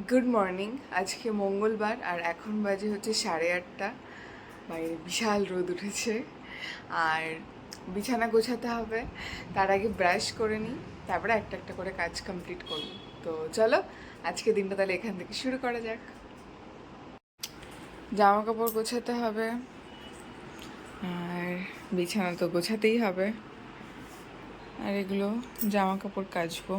Good morning. আজকে মঙ্গলবার আর এখন বাজে হচ্ছে 8:30। বাইরে বিশাল রোদ উঠেছে আর বিছানা গোছাতে হবে। তার আগে ব্রাশ করে নিই, তারপরে একটা একটা করে কাজ কমপ্লিট করব। তো চলো আজকে দিনটা তাহলে এখান থেকে শুরু করা যাক। জামা কাপড় গোছাতে হবে আর বিছানা তো গোছাতেই হবে, আর এগুলো জামা কাপড় কাচবো।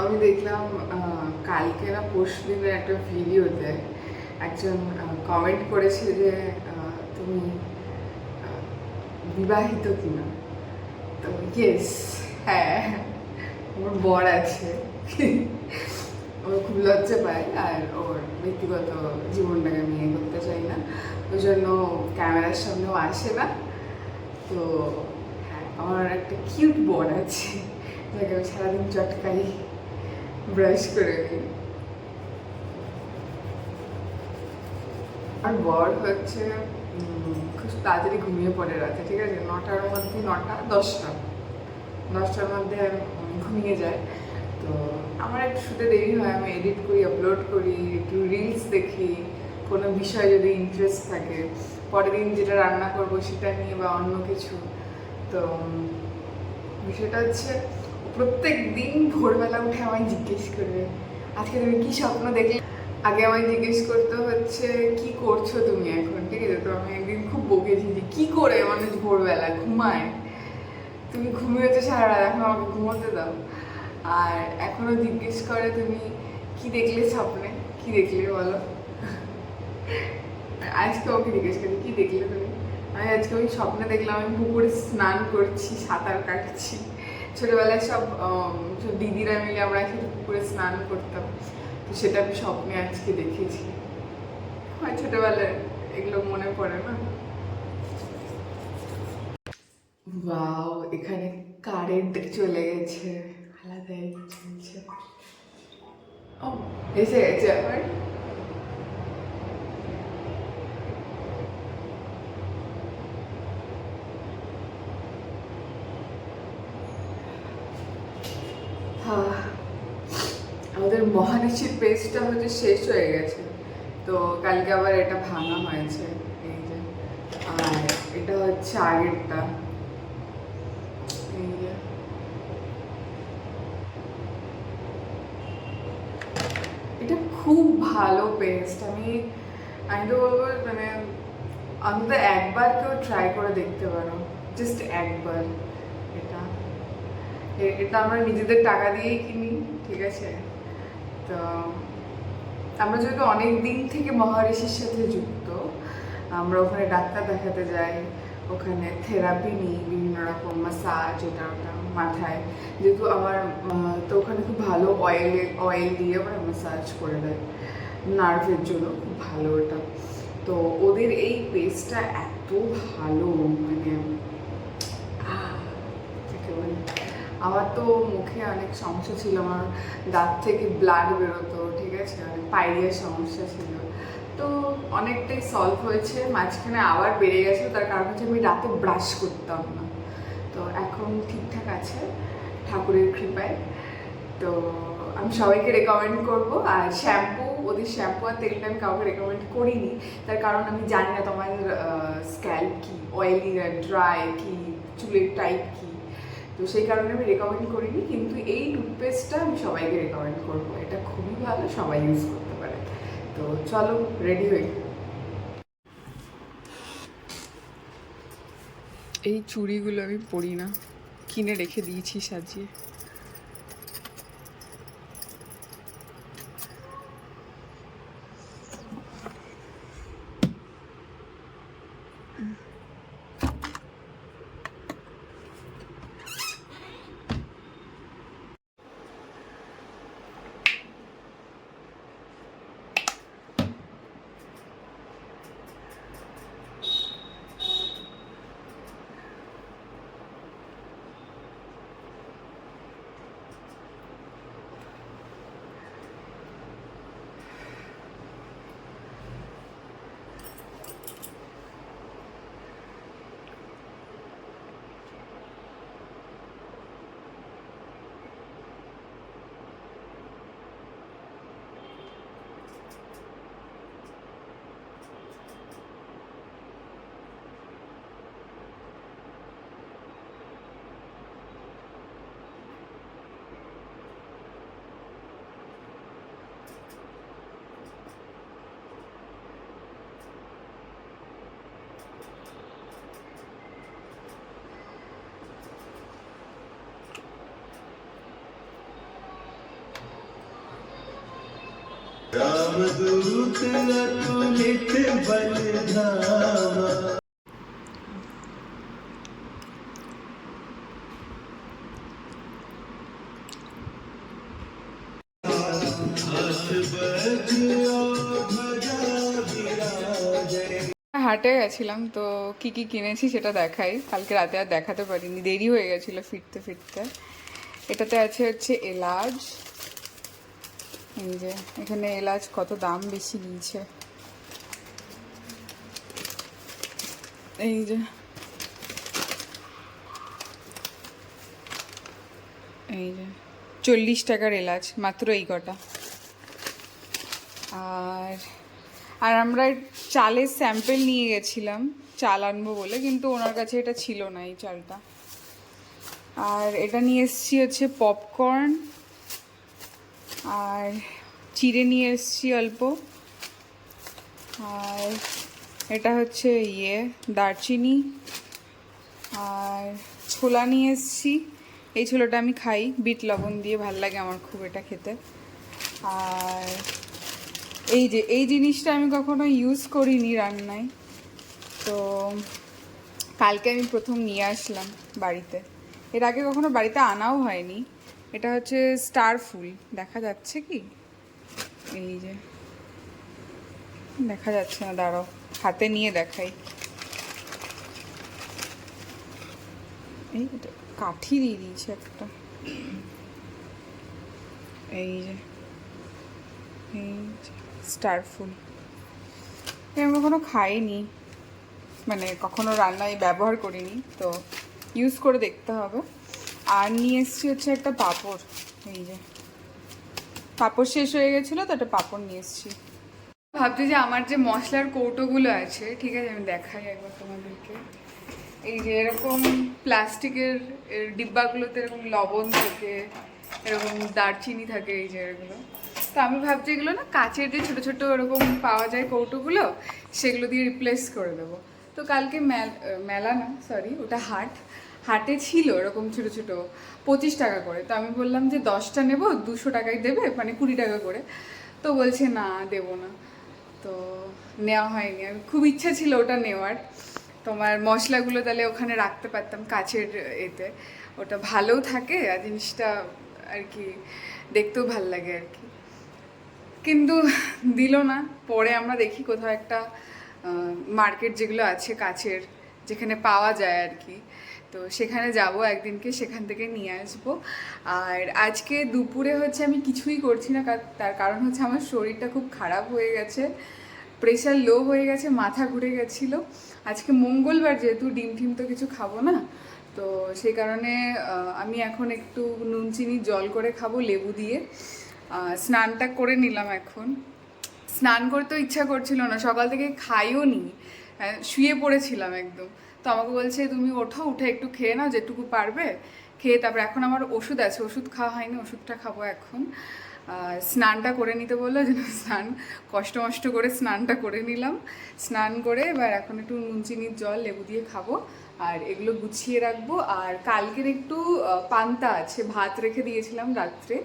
আমি দেখলাম কালকে না পরশু দিনের একটা ভিডিওতে একজন কমেন্ট করেছে যে তুমি বিবাহিত কিনা। তো ইয়েস, হ্যাঁ, ওর বর আছে। ওর খুব লজ্জা পায় আর ওর ব্যক্তিগত জীবনটাকে আমি ইয়ে করতে চাই না, ওই জন্য ক্যামেরার সামনেও আসে না। তো হ্যাঁ, আমার একটা কিউট বর আছে যাকে আমি সারাদিন চটকাই, ব্রাশ করে নিই। আর বর হচ্ছে খুব তাড়াতাড়ি ঘুমিয়ে পড়ে রাতে, ঠিক আছে, 9টার মধ্যে, 10টার মধ্যে ঘুমিয়ে যায়। তো আমার একটু শুতে দেরি হয়, আমি এডিট করি, আপলোড করি, একটু রিলস দেখি, কোনো বিষয় যদি ইন্টারেস্ট থাকে, পরের দিন যেটা রান্না করব সেটা নিয়ে বা অন্য কিছু। তো বিষয়টা হচ্ছে প্রত্যেক দিন ভোরবেলা উঠে আমায় জিজ্ঞেস করবে আজকে তুমি কি স্বপ্ন দেখলে। আগে আমায় জিজ্ঞেস করতে হচ্ছে কি করছো তুমি এখন, ঠিক আছে। তো আমি একদিন খুব বকেছি যে কি করে মানুষ ভোরবেলা ঘুমায়, তুমি ঘুমিয়েছো সারা রাত, এখন আমাকে ঘুমোতে দাও। আর এখনো জিজ্ঞেস করে তুমি কি দেখলে স্বপ্নে, কি দেখলে বলো। আজকে ওকে জিজ্ঞেস করি কি দেখলে তুমি, আমি আজকে ওই স্বপ্নে দেখলাম আমি পুকুরে স্নান করছি, সাঁতার কাটছি। ছোটবেলায় সব সব দিদিরা মিলে আমরা একসাথে পুকুরে স্নান করতাম, তো সেটা আমি স্বপ্নে আজকে দেখেছি। হয় ছোটবেলায় এগুলো মনে পড়ে না। ওয়াও, এখানে কারেন্ট চলে গেছে, আলাদাই চলছে। ও, এসে গেছে আবার। হ্যাঁ, আমাদের মহানিশির পেস্টটা হচ্ছে শেষ হয়ে গেছে, তো কালকে আবার এটা ভাঙা হয়েছে। এই যে, আর এটা হচ্ছে আগেরটা। এই যে, এটা খুব ভালো পেস্ট। আমি আমি তো বলবো মানে অন্তত একবার কেউ ট্রাই করে দেখতে পারো, জাস্ট একবার। এটা এটা আমরা নিজেদের টাকা দিয়েই কিনি, ঠিক আছে। তো আমরা যেহেতু অনেক দিন থেকে মহারিষির সাথে যুক্ত, আমরা ওখানে ডাক্তার দেখাতে যাই, ওখানে থেরাপি নিই, বিভিন্ন রকম মাসাজ, এটা ওটা মাথায়, যেহেতু আমার তো ওখানে খুব ভালো অয়েল দিয়ে ওরা মাসাজ করে দেয় নার্ভের জন্য, খুব ভালো ওটা। তো ওদের এই পেস্টটা এত ভালো, মানে আমার তো মুখে অনেক সমস্যা ছিল, আমার দাঁত থেকে ব্লাড বেরোতো, ঠিক আছে, অনেক পাইরিয়ার সমস্যা ছিল। তো অনেকটাই সলভ হয়েছে, মাঝখানে আবার বেড়ে গেছে, তার কারণ হচ্ছে আমি রাতে ব্রাশ করতাম না। তো এখন ঠিকঠাক আছে ঠাকুরের কৃপায়। তো আমি সবাইকে রেকমেন্ড করব। আর শ্যাম্পু, ওদের শ্যাম্পু আর তেলটা আমি কাউকে রেকমেন্ড করিনি, তার কারণ আমি জানি না তোমার স্ক্যাল্প কি, অয়েলি না ড্রাই কি, চুলের টাইপ কি। তো সেই কারণে আমি রেকমেন্ড করিনি, কিন্তু এই টুথপেস্টটা আমি সবাইকে রেকমেন্ড করবো, এটা খুবই ভালো, সবাই ইউজ করতে পারে। তো চলো রেডি হই। এই চুড়িগুলো আমি পরি না, কিনে রেখে দিয়েছি সাজিয়ে। হাটে গেছিলাম, তো কি কি কিনেছি সেটা দেখাই। কালকে রাতে আর দেখাতে পারিনি, দেরি হয়ে গেছিলো ফিরতে ফিরতে। এটাতে আছে হচ্ছে এলাচ, এই যে এখানে এলাচ কত দাম বেশি নিয়েছে, এই যে এই যে 40 টাকার এলাচ মাত্র এই কটা। আর আর আমরা চালের স্যাম্পেল নিয়ে গেছিলাম চাল আনবো বলে, কিন্তু ওনার কাছে এটা ছিল না এই চালটা। আর এটা নিয়ে এসছি হচ্ছে পপকর্ন, আর চিড়ে নিয়ে এসছি অল্প, আর এটা হচ্ছে দারচিনি, আর ছোলা নিয়ে এসছি। এই ছোলাটা আমি খাই বিট লবণ দিয়ে, ভাল লাগে আমার খুব এটা খেতে। আর এই জিনিসটা আমি কখনো ইউজ করিনি রান্নায়, তো কালকে আমি প্রথম নিয়ে আসলাম বাড়িতে। এর আগে কখনো বাড়িতে আনাও হয়নি। এটা হচ্ছে স্টার ফুল, দেখা যাচ্ছে কি? এই যে দেখা যাচ্ছে না, দাঁড়াও হাতে নিয়ে দেখাই। এই কাঠি দিয়ে দিয়েছে একটা, এই যে স্টার ফুল। আমি কখনো খাইনি, মানে কখনো রান্নায় ব্যবহার করিনি, তো ইউজ করে দেখতে হবে। আর নিয়ে এসছি হচ্ছে একটা পাঁপড়, এই যে পাঁপড় শেষ হয়ে গেছিলো তো একটা পাঁপড় নিয়ে এসছি। ভাবছি যে আমার যে মশলার কৌটোগুলো আছে, ঠিক আছে আমি দেখাই একবার তোমাদেরকে। এই যে এরকম প্লাস্টিকের ডিব্বাগুলোতে এরকম লবণ থাকে, এরকম দারচিনি থাকে, এই যে এগুলো। তো আমি ভাবছি এগুলো না কাচের যে ছোটো ছোটো এরকম পাওয়া যায় কৌটোগুলো, সেগুলো দিয়ে রিপ্লেস করে দেবো। তো কালকে মেলা না, সরি ওটা হাটে ছিল এরকম ছোটো ছোটো 25 টাকা করে। তো আমি বললাম যে 10টা নেবো, 200 টাকায় দেবে, মানে 20 টাকা করে। তো বলছে না দেবো না, তো নেওয়া হয়নি। আমি খুব ইচ্ছা ছিল ওটা নেওয়ার, তোমার মশলাগুলো তাহলে ওখানে রাখতে পারতাম কাচের এতে, ওটা ভালোও থাকে আর জিনিসটা আর কি দেখতেও ভাল লাগে আর কি। কিন্তু দিল না। পরে আমরা দেখি কোথাও একটা মার্কেট যেগুলো আছে কাছের, যেখানে পাওয়া যায় আর কি, তো সেখানে যাব একদিনকে, সেখান থেকে নিয়ে আসবো। আর আজকে দুপুরে হচ্ছে আমি কিছুই করছি না, তার কারণ হচ্ছে আমার শরীরটা খুব খারাপ হয়ে গেছে, প্রেশার লো হয়ে গেছে, মাথা ঘুরে গেছিলো। আজকে মঙ্গলবার, যেহেতু ডিম টিম তো কিছু খাবো না, তো সেই কারণে আমি এখন একটু নুন চিনি জল করে খাবো লেবু দিয়ে। স্নানটা করে নিলাম এখন। স্নান করতেও ইচ্ছা করছিল না, সকাল থেকে খাইও নি, শুয়ে পড়েছিলাম একদম। তো আমাকে বলছে তুমি ওঠো, উঠে একটু খেয়ে নাও যেটুকু পারবে, খেয়ে তারপর এখন আমার ওষুধ আছে, ওষুধ খাওয়া হয়নি, ওষুধটা খাবো এখন। স্নানটা করে নিতে বললো, যেন কষ্ট মষ্ট করে স্নানটা করে নিলাম। স্নান করে এবার এখন একটু নুন চিনির জল লেবু দিয়ে খাবো, আর এগুলো গুছিয়ে রাখবো। আর কালকের একটু পান্তা আছে, ভাত রেখে দিয়েছিলাম রাত্রে,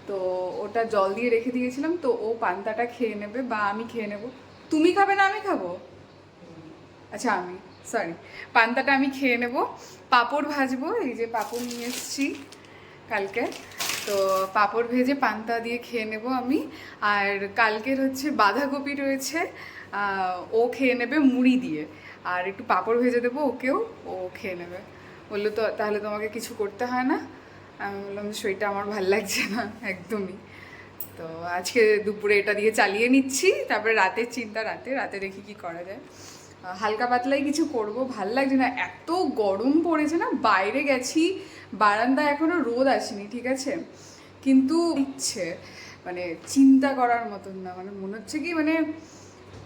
তো ওটা জল দিয়ে রেখে দিয়েছিলাম, তো ও পান্তাটা খেয়ে নেবে বা আমি খেয়ে নেব। তুমি খাবে না আমি খাবো? আচ্ছা আমি সরি, পান্তাটা আমি খেয়ে নেব। পাঁপড় ভাজবো, এই যে পাঁপড় নিয়ে এসেছি কালকে, তো পাঁপড় ভেজে পান্তা দিয়ে খেয়ে নেব আমি। আর কালকের হচ্ছে বাঁধাকপি রয়েছে, ও খেয়ে নেবে মুড়ি দিয়ে, আর একটু পাঁপড় ভেজে দেবো ওকেও, ও খেয়ে নেবে। বললো তো তাহলে তোমাকে কিছু করতে হয় না। আমি বললাম শরীরটা আমার ভাল লাগছে না একদমই, তো আজকে দুপুরে এটা দিয়ে চালিয়ে নিচ্ছি, তারপরে রাতের চিন্তা, রাতে দেখি কি করা যায়। হালকা পাতলাই কিছু করব, ভাল লাগছে না, এত গরম পড়েছে না। বাইরে গেছি, বারান্দায় এখনও রোদ আসেনি, ঠিক আছে, কিন্তু ইচ্ছে মানে চিন্তা করার মতন না, মানে মনে হচ্ছে কি, মানে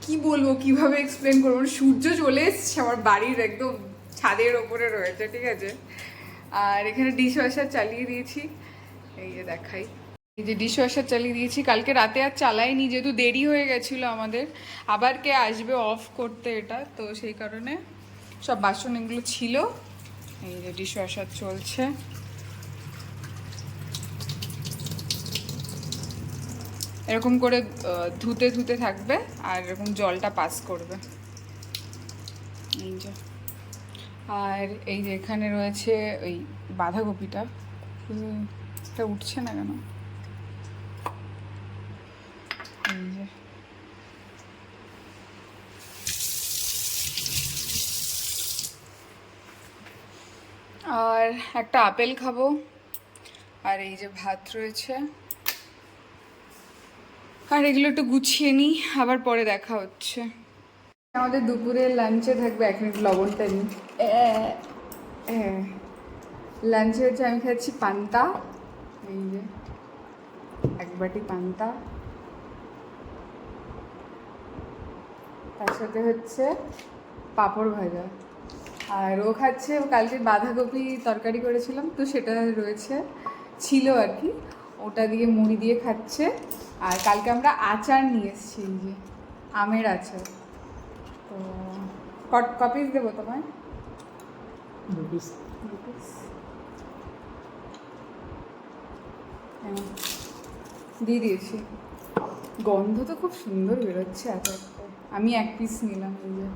কি বলবো, কিভাবে এক্সপ্লেন করবো, সূর্য চলে এসছে আমার বাড়ির একদম ছাদের ওপরে রয়েছে, ঠিক আছে। আর এখানে ডিশ ওয়াশার চালিয়ে দিয়েছি, এই যে দেখাই, এই যে ডিশ ওয়াশার চালিয়ে দিয়েছি। কালকে রাতে আর চালাইনি, যেহেতু দেরি হয়ে গেছিলো আমাদের, আবার কে আসবে অফ করতে এটা, তো সেই কারণে সব বাসন এগুলো ছিল। এই যে ডিশ ওয়াশার চলছে। এরকম করে ধুতে ধুতে থাকবে আর এরকম জলটা পাস করবে। এই যে, আর এই যে এখানে রয়েছে ওই বাঁধাকপিটা, এটা উঠছে না কেন? এই যে আর একটা আপেল খাবো, আর এই যে ভাত রয়েছে, আর এগুলো একটু গুছিয়ে নিই, আবার পরে দেখা হচ্ছে। আমাদের দুপুরের লাঞ্চে থাকবে, 1 মিনিট লবণটা নিই। লাঞ্চে হচ্ছে আমি খাচ্ছি পান্তা, এই যে 1 বাটি পান্তা, তার সাথে হচ্ছে পাঁপড় ভাজা। আর ও খাচ্ছে, ও কালকে বাঁধাকপি তরকারি করেছিলাম তো সেটা রয়েছে, ছিল আর কি, ওটা দিয়ে মুড়ি দিয়ে খাচ্ছে। আর কালকে আমরা আচার নিয়ে এসেছি, এই যে আমের আচার। তো কপিস দেবো তোমায়? 2 পিস দিয়ে দিয়েছি। গন্ধ তো খুব সুন্দর বেরোচ্ছে আচারটা। আমি 1 পিস নিলাম, এই যে।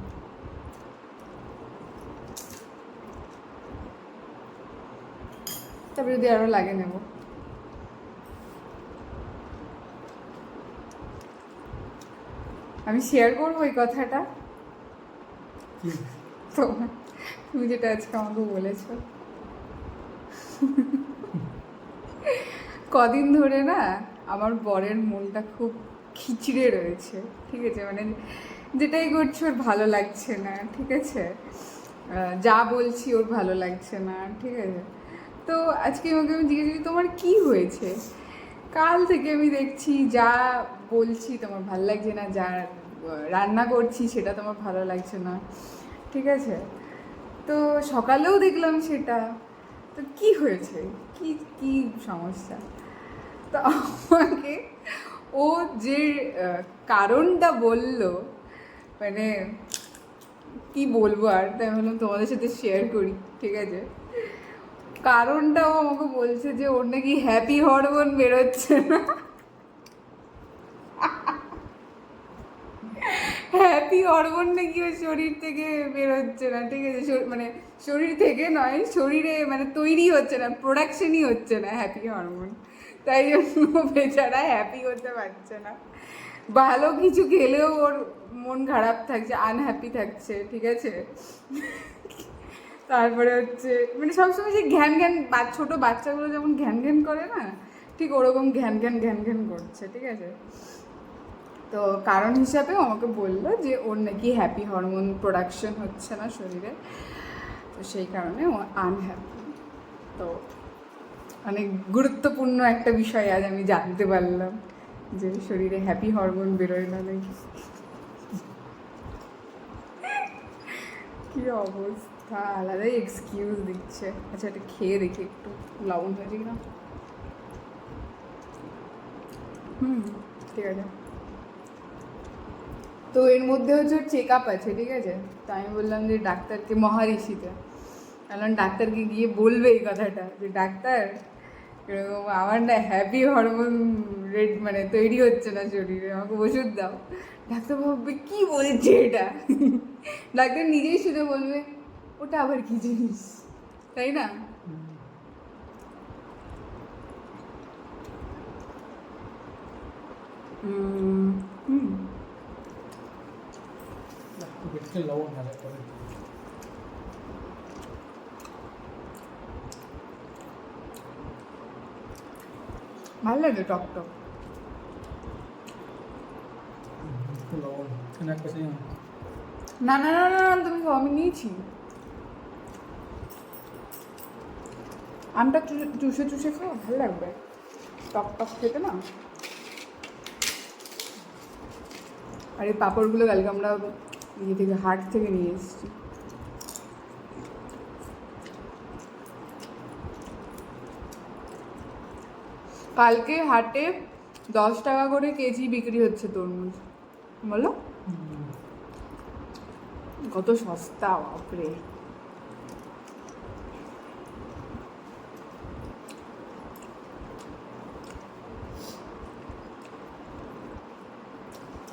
তারপরে যদি আরও লাগে নেব। আমি শেয়ার করবো এই কথাটা, তো তুমি যেটা আজকে আমাকে বলেছো। কদিন ধরে না আমার বরের মনটা খুব খিচড়ে রয়েছে, ঠিক আছে, মানে যেটাই করছি ওর ভালো লাগছে না, ঠিক আছে, যা বলছি ওর ভালো লাগছে না, ঠিক আছে। তো আজকে ওকে আমি জিজ্ঞেস করি তোমার কী হয়েছে, কাল থেকে আমি দেখছি যা বলছি তোমার ভালো লাগছে না, যা রান্না করছি সেটা তোমার ভালো লাগছে না, ঠিক আছে। তো সকালেও দেখলাম সেটা, তো কি হয়েছে, কি কি সমস্যা? তো আমাকে ও যে কারণটা বলল, মানে কি বলবো আর, তাই আমি বললাম তোমাদের সাথে শেয়ার করি, ঠিক আছে। কারণটাও আমাকে বলছে যে ওর নাকি হ্যাপি হরমোন বেরোচ্ছে না। হ্যাপি হরমোন নাকি ওর শরীর থেকে বেরোচ্ছে না, ঠিক আছে, মানে শরীর থেকে নয়, শরীরে মানে তৈরি হচ্ছে না, প্রোডাকশনই হচ্ছে না হ্যাপি হরমোন, তাই জন্য বেচারা হ্যাপি হতে পারছে না। ভালো কিছু খেলেও ওর মন খারাপ থাকছে, আনহ্যাপি থাকছে, ঠিক আছে। তারপরে হচ্ছে মানে সবসময় যে ঘ্যান ঘ্যান, ছোটো বাচ্চাগুলো যেমন ঘ্যান ঘ্যান করে না, ঠিক ওরকম ঘ্যান ঘ্যান ঘ্যান ঘ্যান করছে, ঠিক আছে। তো কারণ হিসাবেও আমাকে বললো যে ওর নাকি হ্যাপি হরমোন প্রোডাকশন হচ্ছে না শরীরে, তো সেই কারণে ও আনহ্যাপি। তো অনেক গুরুত্বপূর্ণ একটা বিষয় আজ আমি জানতে পারলাম, যে শরীরে হ্যাপি হরমোন বেরোয় না নাকি। কী অবস্থা, আলাদাই এক্সকিউজ দিচ্ছে। আচ্ছা, এটা খেয়ে দেখি একটু লবণ হয়েছে কিনা। ঠিক আছে। তো এর মধ্যে হচ্ছে ওর চেক আপ আছে, ঠিক আছে। তো আমি বললাম যে ডাক্তারকে, মহারিষিতে বললাম ডাক্তারকে গিয়ে বলবে এই কথাটা, যে ডাক্তার এরকম আমার না হ্যাপি হরমোন রেড মানে তৈরি হচ্ছে না শরীরে, আমাকে ওষুধ দাও। ডাক্তার ভাববে কী বলছে এটা, ডাক্তার নিজেই শুনে বলবে ওটা আবার কী জিনিস, তাই না। লবণ ভালো করে ভালো লাগে টক টক। লবণ না না না না, তুমি আমি নিয়েছি। আমটা চুষে চুষে খাও, ভালো লাগবে টক টক খেতে না। আর এই পাঁপড়গুলো কালকে আমরা ইয়ে থেকে হাট থেকে নিয়ে এসেছি। কালকে হাটে 10 টাকা করে কেজি বিক্রি হচ্ছে তরমুজ, বলো কত সস্তা, বাপরে।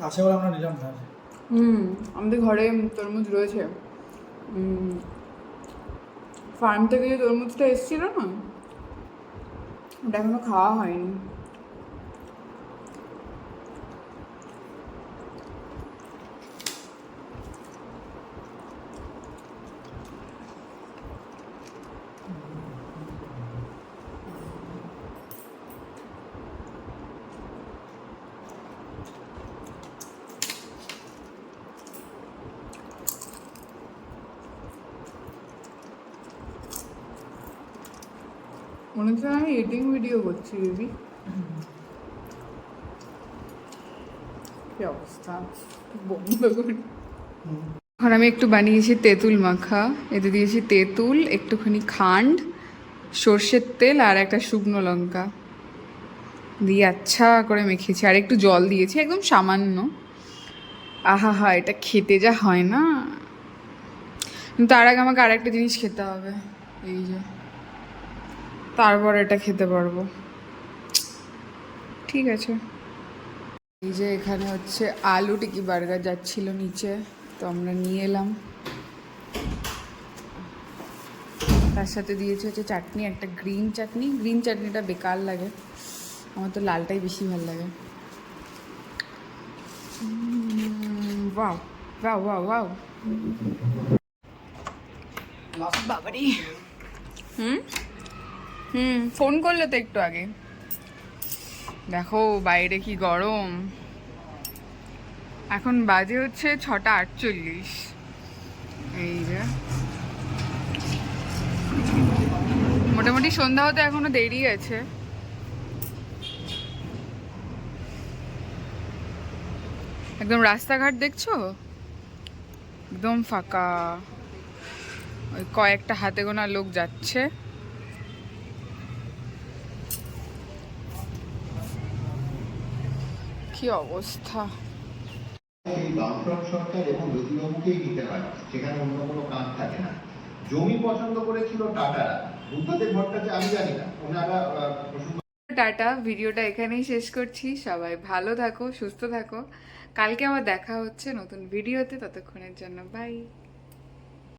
আসে বলে আমরা নিলাম না। আমাদের ঘরে তরমুজ রয়েছে। ফার্ম থেকে যে তরমুজটা এসেছিল না, ওটা এখনো খাওয়া হয়নি। মনে হচ্ছে আমি এডিটিং ভিডিও করছি দিদি। কি অবস্থা, বন্ধ করি। এখন আমি একটু বানিয়েছি তেঁতুল মাখা। এতে দিয়েছি তেঁতুল, একটুখানি খান্ড, সর্ষের তেল আর একটা শুকনো লঙ্কা দিয়ে আচ্ছা করে মেখেছি, আর একটু জল দিয়েছি, একদম সামান্য। আহা হা, এটা খেতে যা হয় না। কিন্তু তার আগে আমাকে আরেকটা জিনিস খেতে হবে, এই যে, তারপর এটা খেতে পারবো। ঠিক আছে। এই যে এখানে হচ্ছে আলু টিকি বার্গার যাচ্ছিল নিচে, তো আমরা নিয়ে এলাম। তার সাথে দিয়েছে হচ্ছে চাটনি, একটা গ্রিন চাটনি। গ্রিন চাটনিটা বেকার লাগে, আমার তো লালটাই বেশি ভালো লাগে। ওয়াও ওয়াও ওয়াও ওয়াও, বাবারি। ফোন করলে তো একটু আগে। দেখো বাইরে কি গরম। এখন বাজে হচ্ছে 6:48। এই যে মোটামুটি সন্ধ্যা হতে এখনো দেরি আছে। একদম রাস্তাঘাট দেখছো, একদম ফাঁকা। ওই কয়েকটা হাতে গোনা লোক যাচ্ছে। কি অবস্থা। এই বামফ্রন্ট সরকার এবং জ্যোতিবাবুকেই নিতে হয়, সেখানে অন্য কোনো কাজ থাকে না। জমি পছন্দ করেছিল টাটারা, বুদ্ধদেব ভট্টাচার্য আমি জানি না, ওনারা টাটা, ভিডিওটা এখানেই শেষ করছি। সবাই ভালো থাকো, সুস্থ থাকো। কালকে আবার দেখা হচ্ছে নতুন ভিডিওতে, ততক্ষণের জন্য বাই।